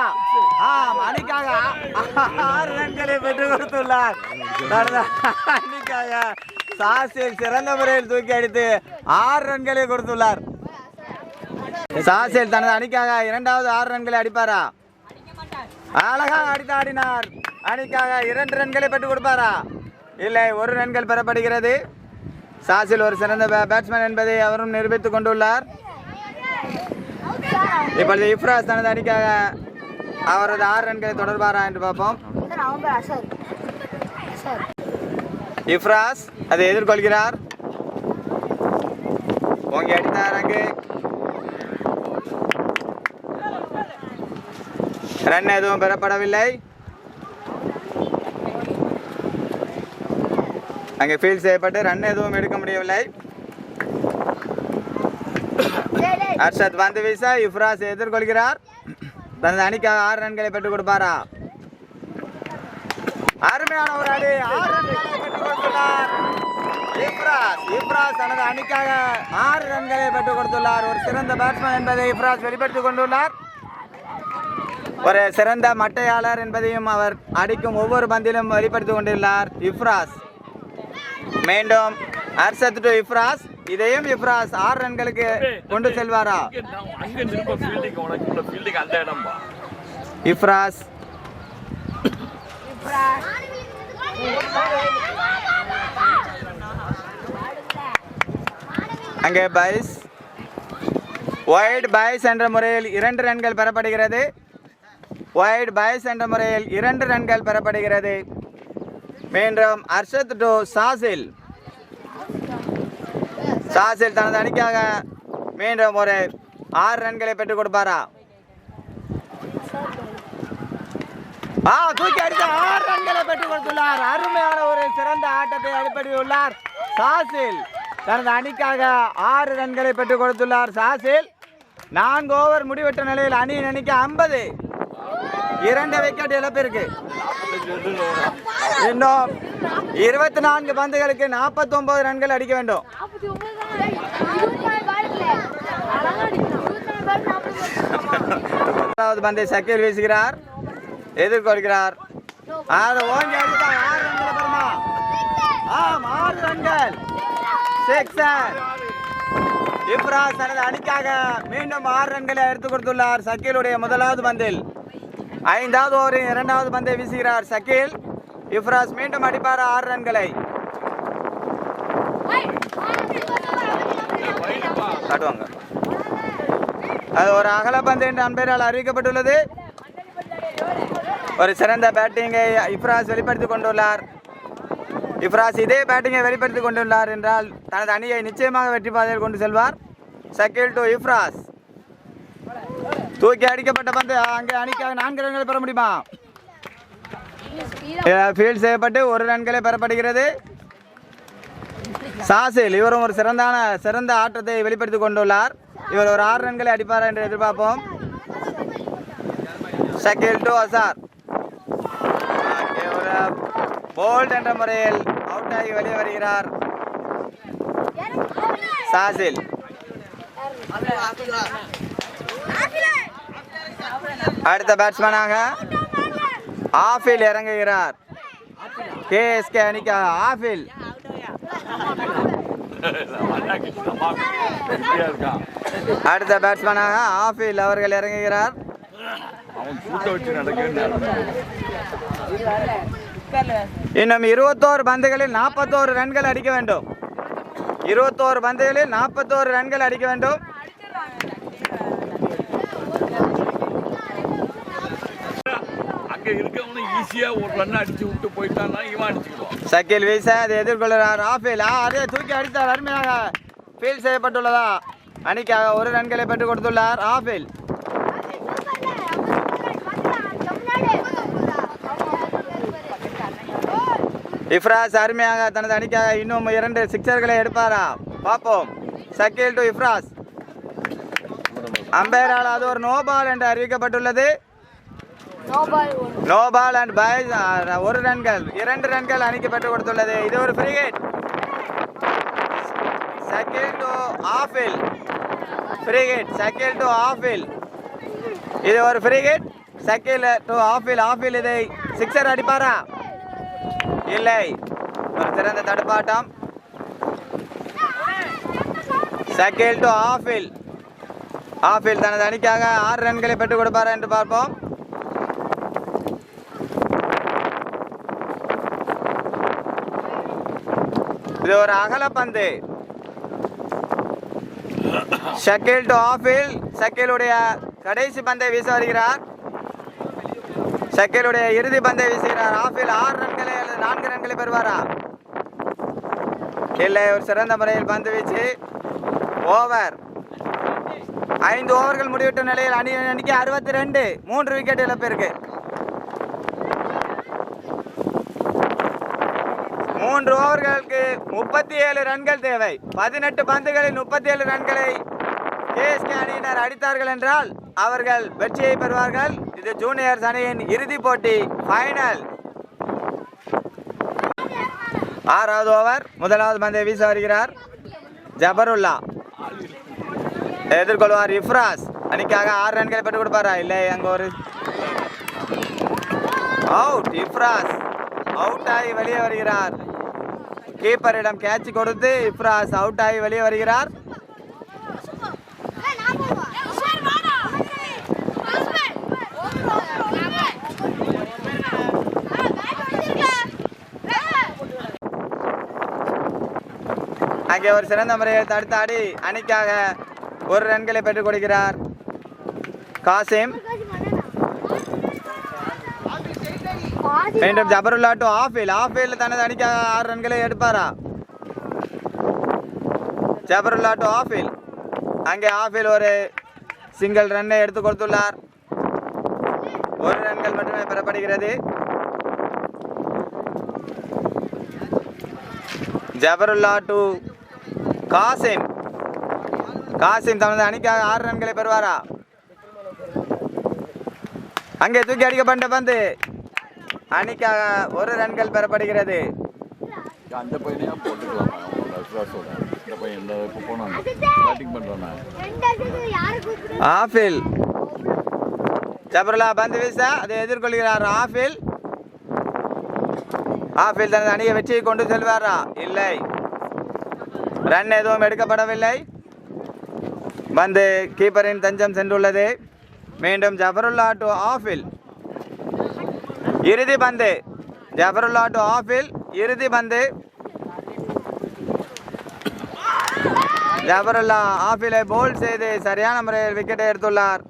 அணிக்காக 6 ரன்களை பெற்றுக் கொடுத்துள்ளார். அணிக்காக சாசில் சிறந்த முறையில் தூக்கி அடித்து 6 ரன்களை கொடுத்துள்ளார். சாசில் தனது அணிக்காக 2வது 6 ரன்களை அடிப்பாரா? அழகாக அடித்து ஆடினார். அணிக்காக 2 ரன்களை பெற்றுக் கொடுப்பாரா? இல்லை, 1 ரன்கள் பெறப்படுகிறது. சாசில் ஒரு சிறந்த பேட்ஸ்மேன் என்பதை அவரும் நிரூபித்துக் கொண்டுள்ளார். இப்பொழுது இஃப்ராஸ் தனது அணிக்காக அவரது 6 ரன்களை தொடர்பாரா என்று பார்ப்போம். இஃப்ராஸ் அதை எதிர்கொள்கிறார். ஓங்கி அடித்தார். அங்கு ரன் எதுவும் பெறப்படவில்லை. அங்கே ஃபீல்ட் செய்யப்பட்டு ரன் எதுவும் எடுக்க முடியவில்லை. அர்ஷத் பந்து வீச இஃப்ராஸ் எதிர்கொள்கிறார். தனது அணிக்காக 6 ரன்களை பெற்றுக் கொடுப்பாரா? அருமையான ஒரு அடி, 6 ரன்களை பெற்றுக் கொடுத்துள்ளார் இஃப்ராஸ். தனது அணிக்காக 6 ரன்களை பெற்றுக் கொடுத்துள்ளார். ஒரு சிறந்த பேட்ஸ்மேன் என்பதை இஃப்ராஸ் வெளிப்படுத்திக் கொண்டுள்ளார். ஒரு சிறந்த மட்டையாளர் என்பதையும் அவர் அடிக்கும் ஒவ்வொரு பந்திலும் வெளிப்படுத்திக் கொண்டுள்ளார் இஃப்ராஸ். மீண்டும் அர்ஷத் டு இஃப்ராஸ். இதையும் இஃப்ராஸ் 6 ரன்களுக்கு கொண்டு செல்வாரா? இஃப்ராஸ் அங்கே பைஸ் வைட் பைஸ் என்ற முறையில் 2 ரன்கள் பெறப்படுகிறது. வைட் பைஸ் என்ற முறையில் 2 ரன்கள் பெறப்படுகிறது. மீண்டும் அர்ஷத் டு சாசில். சாசில் தனது அணிக்காக மீண்டும் ஒரு 6 ரன்களை பெற்றுக் கொடுப்பாரா? தூக்கி அடித்து 6 ரன்களை பெற்றுக் கொடுத்துள்ளார். அருமையான ஒரு சிறந்த ஆட்டத்தை வெளிப்படுத்தியுள்ளார் சாசில். தனது அணிக்காக 6 ரன்களை பெற்றுக் கொடுத்துள்ளார் சாசில். 4 ஓவர் முடிவெட்ட நிலையில் அணியின் அணிக்கு 50, 2 விக்கெட் இழப்பிற்கு. இன்னும் 24 பந்துகளுக்கு 49 ரன்கள் அடிக்க வேண்டும். பந்தை சக்கீல் வீசுகிறார், எதிர்கொள்கிறார். 6 ரன்கள். இப்ராஸ் தனது அணிக்காக மீண்டும் 6 ரன்களை எடுத்துக் கொடுத்துள்ளார் சக்கீலுடைய முதலாவது பந்தில். 5வது ஓவரின் 2வது பந்தை வீசுகிறார் சக்கீல். இப்ராஸ் மீண்டும் அடிப்பார் 6 ரன்களை. காட்டுவாங்க. அது ஒரு அகலப்பந்து என்று அம்பையரால் அறிவிக்கப்பட்டுள்ளது. ஒரு சிறந்த பேட்டிங்கை இப்ராஸ் வெளிப்படுத்திக் கொண்டுள்ளார். இப்ராஸ் இதே பேட்டிங்கை வெளிப்படுத்திக் கொண்டுள்ளார் என்றால் தனது அணியை நிச்சயமாக வெற்றி பாதையில் கொண்டு செல்வார். சக்கீல் டு இப்ராஸ். தூக்கி அடிக்கப்பட்ட பந்து அங்கே அணிக்காக 4 ரன்களை பெற முடியுமா? ஃபீல்ட் செய்யப்பட்டு 1 ரன்களை பெறப்படுகிறது. சாசில் இவரும் ஒரு சிறந்த ஆட்டத்தை வெளிப்படுத்திக் கொண்டுள்ளார். இவர் ஒரு 6 ரன்களை அடிப்பார் என்று எதிர்பார்ப்போம். சக்கீல் டு அசார். ஒரு போல்ட் என்ற முறையில் அவுட் ஆகி வெளியே வருகிறார் சாசில். அடுத்த பேட்ஸ்மேனாக ஆஃபில் இறங்குகிறார். கேஎஸ்கே அணிக்காக ஆஃபில். அடுத்த பேட்ஸ்மேனாக ஆஃபில் அவர்கள் இறங்குகிறார். இன்னும் 21 பந்துகளில் 41 ரன்கள் அடிக்க வேண்டும். 21 பந்துகளில் 41 ரன்கள் அடிக்க வேண்டும். சக்கீல் வீச அதை எதிர்கொள்கிறார் ஆஃபில். அதே தூக்கி அடித்தார். அருமையாக ஃபீல்ட் செய்யப்பட்டுள்ளதா? அணிக்காக 1 ரன்களை பெற்றுக் கொடுத்துள்ளார் ஆஃபில். இப்ராஸ் அருமையாக தனது அணிக்காக இன்னும் 2 சிக்ஸர்களை எடுப்பாரா? பார்ப்போம். சக்கீல் டு இப்ராஸ். அம்பையரால் அது ஒரு நோ பால் என்று அறிவிக்கப்பட்டுள்ளது. நோ பால் அண்ட் பைஸ் 1 ரன்கள், 2 ரன்கள் அணிக்கு பெற்றுக் கொடுத்துள்ளது. இது ஒரு ஃப்ரீ ஹிட். சக்கீல் டு ஆஃபில். ஃப்ரீ ஹிட் சக்கீல் டு ஆஃபில். இது ஒரு ஃப்ரீ ஹிட். சக்கீல் டு ஆஃபில். ஆஃபில் இதை சிக்ஸர் அடிப்பாரா? இல்லை. ஒரு சிறந்த தடுப்பாட்டம். சக்கீல் டு ஆஃபில். ஆஃபில் தனது அணிக்காக 6 ரன்களை பெற்றுக் கொடுப்பாரா என்று பார்ப்போம். இது ஒரு அகலப்பந்து. ஷக்கீல் டு ஆஃபில். ஷக்கீலுடைய கடைசி பந்தை வீச வருகிறார். ஷக்கீலுடைய இறுதி பந்தை வீசுகிறார். ஆஃபில் 6 ரன்களை அல்லது 4 ரன்களை பெறுவாரா? இல்லை. ஒரு சிறந்த முறையில் பந்து வீச்சு. ஓவர். 5 ஓவர்கள் முடிவிட்ட நிலையில் அணிக்கு 62, 3 விக்கெட் இழப்பிற்கு. 3 ஓவர்களுக்கு 37 ரன்கள் தேவை. 18 பந்துகளில் 37 ரன்களை கேஎஸ்கே அணியினர் அடித்தார்கள் என்றால் அவர்கள் வெற்றியை பெறுவார்கள். இது ஜூனியர்ஸ் அணியின் இறுதி போட்டி ஃபைனல். 6வது ஓவர். முதலாவது பந்தை வீச வருகிறார் ஜபருல்லா. எதிர்கொள்வார் இப்ராஸ். அணிக்காக 6 ரன்களை பெற்றுக் கொடுப்பாரா? இல்லை. அங்கே ஒரு அவுட். இப்ராஸ் அவுட் ஆகி வெளியே வருகிறார். கீப்பரிடம் கேட்ச் கொடுத்து இப்ராஸ் அவுட் ஆகி வெளியே வருகிறார். அங்கே ஒரு சிறந்த முறையை தடுத்தாடி அணிக்காக 1 ரன்களை பெற்றுக் கொடுக்கிறார் காசிம். மீண்டும் ஜபருல்லா டு ஆஃபீல் தனது அணிக்காக 6 ரன்களை எடுப்பாரா? ஜபருல்லா டு ஆஃபீல். அங்கே ஆஃபீல் ஒரு சிங்கிள் ரன்னை எடுத்து கொடுத்துள்ளார். 1 ரன்கள் மட்டுமே பெறப்படுகிறது. ஜபருல்லா டு காசிம் தனது அணிக்காக 6 ரன்களை பெறுவாரா? அங்கே தூக்கி அடிக்கப்பட்ட பந்து அணிக்காக 1 ரன்கள் பெறப்படுகிறது. அந்த பையனையா போட்டுக்கலாமா? இந்த பையன் இந்த இப்போ போனான் பேட்டிங் பண்ணுறானே ஆஃபில். ஜபருல்லா பந்து வீச அதை எதிர்கொள்கிறார் ஆஃபில். தனது அணியை வெற்றியை கொண்டு செல்வாரா? இல்லை, ரன் எதுவும் எடுக்கப்படவில்லை. பந்து கீப்பரின் தஞ்சம் சென்றுள்ளது. மீண்டும் ஜபருல்லா டு ஆஃபில். இறுதி பந்து ஜபருல்லா டு ஆஃபில். இறுதி பந்து ஜபருல்லா ஆஃபிலை போல் செய்து சரியான முறையில் விக்கெட்டை எடுத்துள்ளார்.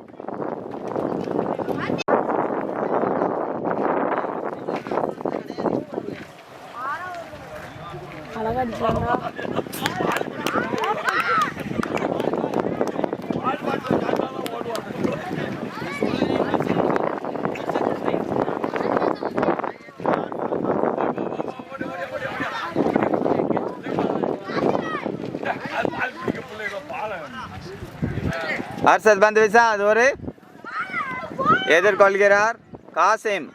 அர்ஷத் பந்து வீசா அது ஒரு எதிர்கொள்கிறார் காசிம்.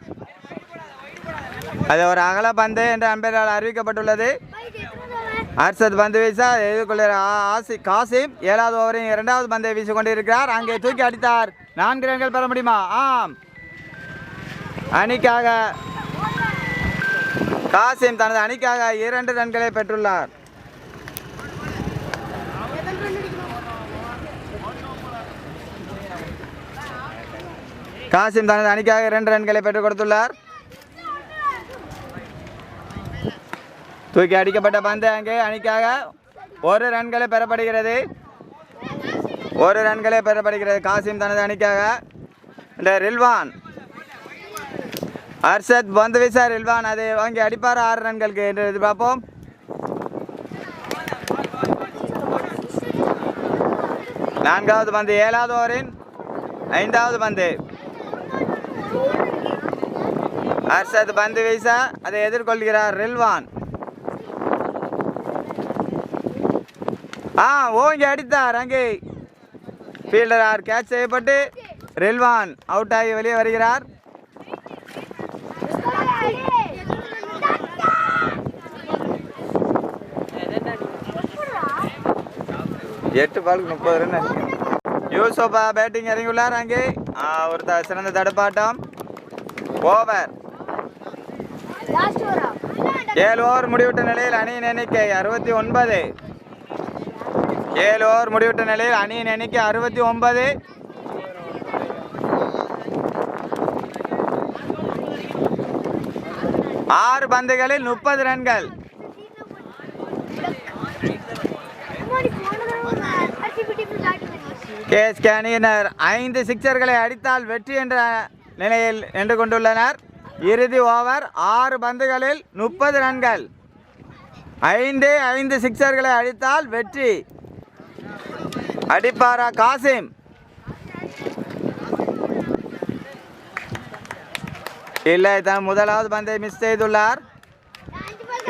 அது ஒரு அகல பந்து என்று அம்பையரால் அறிவிக்கப்பட்டுள்ளது. அர்ஷத் பந்து வீசா எதிர்கொள்கிறார் காசிம். 7வது ஓவரின் 2வது பந்தை வீசிக் கொண்டிருக்கிறார். அங்கே தூக்கி அடித்தார். 4 ரன்கள் பெற முடியுமா? ஆம், அணிக்காக காசிம் தனது அணிக்காக 2 ரன்களை பெற்றுள்ளார். காசிம் தனது அணிக்காக 2 ரன்களை பெற்றுக் கொடுத்துள்ளார். தூக்கி அடிக்கப்பட்ட பந்து அங்கே அணிக்காக 1 ரன்களை பெறப்படுகிறது. 1 ரன்களை பெறப்படுகிறது காசிம் தனது அணிக்காக. இந்த ரில்வான் அர்ஷத் பந்து வீசா ரில்வான் அதை வாங்கி அடிப்பார் 6 ரன்களுக்கு என்று எதிர்பார்ப்போம். நான்காவது பந்து 7வது ஓவரின் 5வது பந்து. அர்ஷத் பந்து வீசா அதை எதிர்கொள்கிறார் ரில்வான். ஓங்கி அடித்தார். அங்கே ஃபீல்டரார் கேட்ச் செய்யப்பட்டு ரில்வான் அவுட் ஆகி வெளியே வருகிறார். எட்டு பாலுக்கு 30 ரன். யூசுஃபா பேட்டிங் இறங்கியுள்ளார். அங்கே ஒரு சிறந்த தடுப்பாட்டம். ஓவர் 7 ஓவர் முடிவிட்ட நிலையில் அணியின் எண்ணிக்கை 69. 7 ஓவர் முடிவிட்ட நிலையில் அணியின் எண்ணிக்கை 69. ஆறு பந்துகளில் 30 ரன்கள். கேஎஸ்கே அணியினர் 5 சிக்சர்களை அடித்தால் வெற்றி என்ற நிலையில் நின்று கொண்டுள்ளனர். இறுதி ஓவர் 6 பந்துகளில் 30 ரன்கள். 5 சிக்சர்களை அடித்தால் வெற்றி. அடிப்பாரா காசிம்? இல்லை, தான் முதலாவது பந்தை மிஸ் செய்துள்ளார்.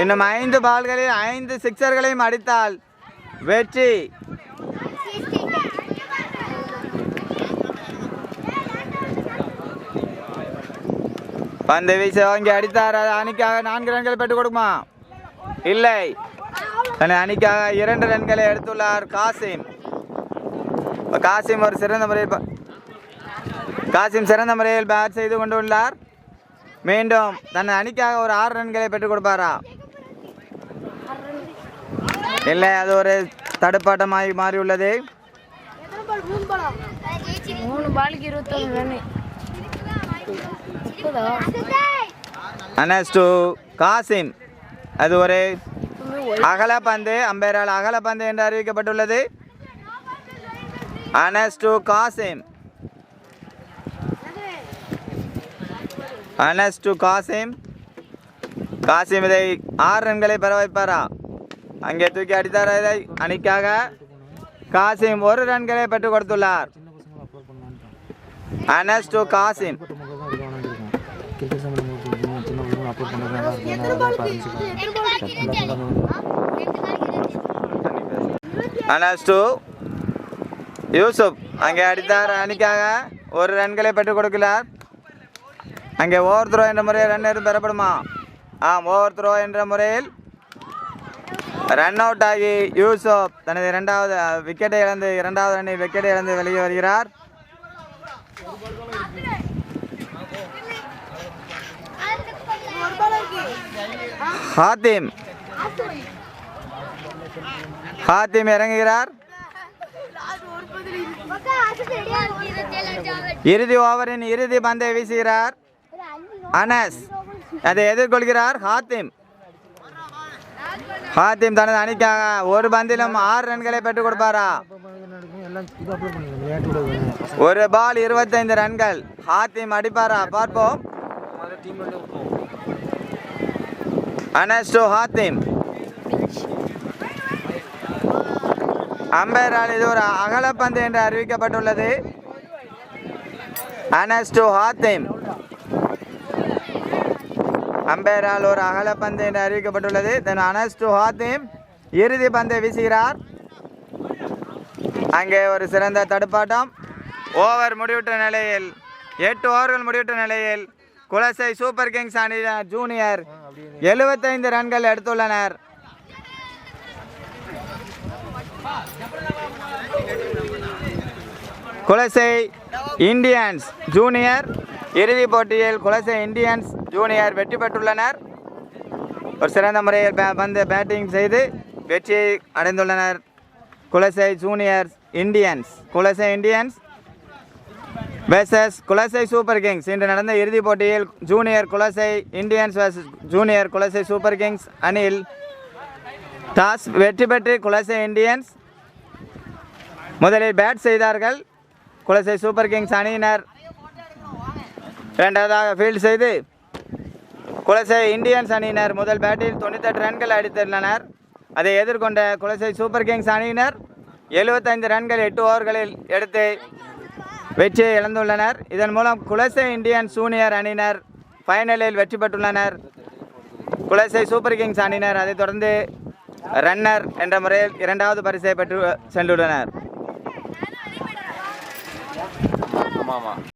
இன்னும் 5 பால்களில் 5 சிக்சர்களையும் அடித்தால் வெற்றி. பந்தை வீச வாங்கி அடித்தார். அணிக்காக 4 ரன்கள் பெற்றுக் கொடுக்குமா? இல்லை, அணிக்காக 2 ரன்களை எடுத்துள்ளார் காசிம். காசிம் சிறந்த முறையில் பேட் செய்து கொண்டுள்ளார். மீண்டும் தன் அணிக்காக ஒரு 6 ரன்களை பெற்றுக் கொடுப்பாரா? இல்லை, அது ஒரு தடுப்பாட்டமாகி மாறியுள்ளது. 3 பாலுக்கு 21 ரன். அனஸ் டு காசிம். அது ஒரு அகல பந்து. அம்பையரால் அகல பந்து என்று அறிவிக்கப்பட்டுள்ளது. அனஸ் டு காசிம். அனஸ் டு காசிம். காசிம் இதை 6 ரன்களை பெற வைப்பாரா? அங்கே தூக்கி அடித்தார். இதை அணிக்காக காசிம் 1 ரன்களை பெற்றுக் கொடுத்துள்ளார். அனஸ் டு காசிம். அனஸ் டு யூசுப் அங்கே அடித்தார். அணிக்காக 1 ரன்களை பெற்றுக் கொடுக்கிறார். அங்கே ஓவர் த்ரோ என்ற முறையில் ரன் எதுவும் பெறப்படுமா? ஆம், ஓவர் த்ரோ என்ற முறையில் ரன் அவுட் ஆகி யூசுப் தனது 2வது விக்கெட்டை இழந்து 2வது ரன்னில் விக்கெட்டை இழந்து வெளியே வருகிறார். ஹாத்திம் இறங்குகிறார். இறுதி ஓவரின் இறுதி பந்தை வீசுகிறார் அனஸ். அதை எதிர்கொள்கிறார் ஹாத்திம். ஹாத்திம் தனது அணிக்காக 1 பந்திலும் 6 ரன்களை பெற்றுக் கொடுப்பாரா? 1 பால் 25 ரன்கள். ஹாத்திம் அடிப்பாரா? பார்ப்போம். அனஸ் டு ஹாத்திம். அம்பையரால் இது ஒரு அகலப்பந்து என்று அறிவிக்கப்பட்டுள்ளது. அனஸ் டு ஹாத்திம். அம்பையரால் ஒரு அகலப்பந்து என்று அறிவிக்கப்பட்டுள்ளது. தென் அனஸ் டு ஹாத்திம் இறுதி பந்தை வீசுகிறார். அங்கே ஒரு சிறந்த தடுப்பாட்டம். ஓவர் முடிவுற்ற நிலையில் 8 ஓவர்கள் முடிவுற்ற நிலையில் குலசை சூப்பர் கிங்ஸ் அணியினர் ஜூனியர் 75 ரன்கள் எடுத்துள்ளனர். குலசை இந்தியன்ஸ் ஜூனியர் இறுதிப் போட்டியில் குலசை இந்தியன்ஸ் ஜூனியர் வெற்றி பெற்றுள்ளனர். ஒரு சிறந்த முறையில் பந்து பேட்டிங் செய்து வெற்றியை அடைந்துள்ளனர். Kulasai junior Indians. Kulasai Indians versus Kulasai super Kings. இன்று நடந்த இறுதிப் போட்டியில் junior Kulasai Indians versus junior Kulasai super Kings அணியில் டாஸ் வெற்றி பெற்று குலசை இந்தியன்ஸ் முதலில் பேட் செய்தார்கள். குலசை சூப்பர் கிங்ஸ் அணியினர் 2வதாக ஃபீல்ட் செய்து குலசை இந்தியன்ஸ் அணியினர் முதல் பேட்டில் 98 ரன்கள் அடித்துள்ளனர். அதை எதிர்கொண்ட குலசை சூப்பர் கிங்ஸ் அணியினர் 75 ரன்கள் 8 ஓவர்களில் எடுத்து வெற்றியை இழந்துள்ளனர். இதன் மூலம் குலசை இந்தியன்ஸ் ஜூனியர் அணியினர் ஃபைனலில் வெற்றி பெற்றுள்ளனர். குலசை சூப்பர் கிங்ஸ் அணியினர் அதைத் தொடர்ந்து ரன்னர் என்ற முறையில் 2வது பரிசை பெற்று சென்றுள்ளனர். ஆமாம்.